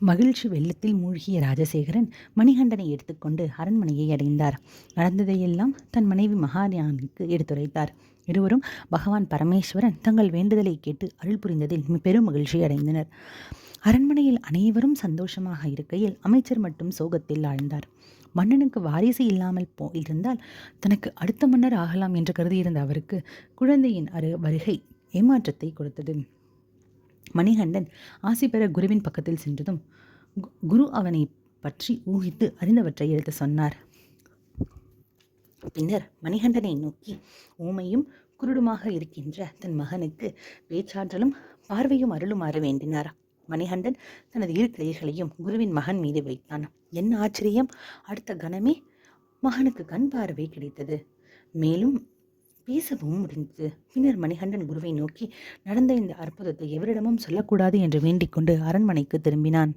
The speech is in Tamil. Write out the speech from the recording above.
மகிழ்ச்சி வெள்ளத்தில் மூழ்கிய ராஜசேகரன் மணிகண்டனை எடுத்துக்கொண்டு அரண்மனையை அடைந்தார். நடந்ததையெல்லாம் தன் மனைவி மகாராணிக்கு எடுத்துரைத்தார். இருவரும் பகவான் பரமேஸ்வரன் தங்கள் வேண்டுதலை கேட்டு அருள் புரிந்ததில் பெரும் மகிழ்ச்சி அடைந்தனர். அரண்மனையில் அனைவரும் சந்தோஷமாக இருக்கையில் அமைச்சர் மட்டும் சோகத்தில் ஆழ்ந்தார். மன்னனுக்கு வாரிசு இல்லாமல் இருந்தால் தனக்கு அடுத்த மன்னர் ஆகலாம் என்று கருதியிருந்த அவருக்கு குழந்தையின் வருகை ஏமாற்றத்தை கொடுத்தது. மணிகண்டன் ஆசி பெற குருவின் பக்கத்தில் சென்றதும் குரு அவனை பற்றி ஊகித்து அறிந்தவற்றை எடுத்து சொன்னார். பின்னர் மணிகண்டனை நோக்கி, ஊமையும் குருடுமாக இருக்கின்ற தன் மகனுக்கு பேச்சாற்றலும் பார்வையும் அருளுமாறு வேண்டினார். மணிகண்டன் தனது இரு கைகளையும் குருவின் மகன் மீது வைத்தான். என்ன ஆச்சரியம்! அடுத்த கணமே மகனுக்கு கண் பார்வை கிடைத்தது. மேலும் பேசவும் முடிந்தது. பின்னர் மணிகண்டன் குருவை நோக்கி நடந்த இந்த அற்புதத்தை எவரிடமும் சொல்லக்கூடாது என்று வேண்டிக் கொண்டு அரண்மனைக்கு திரும்பினான்.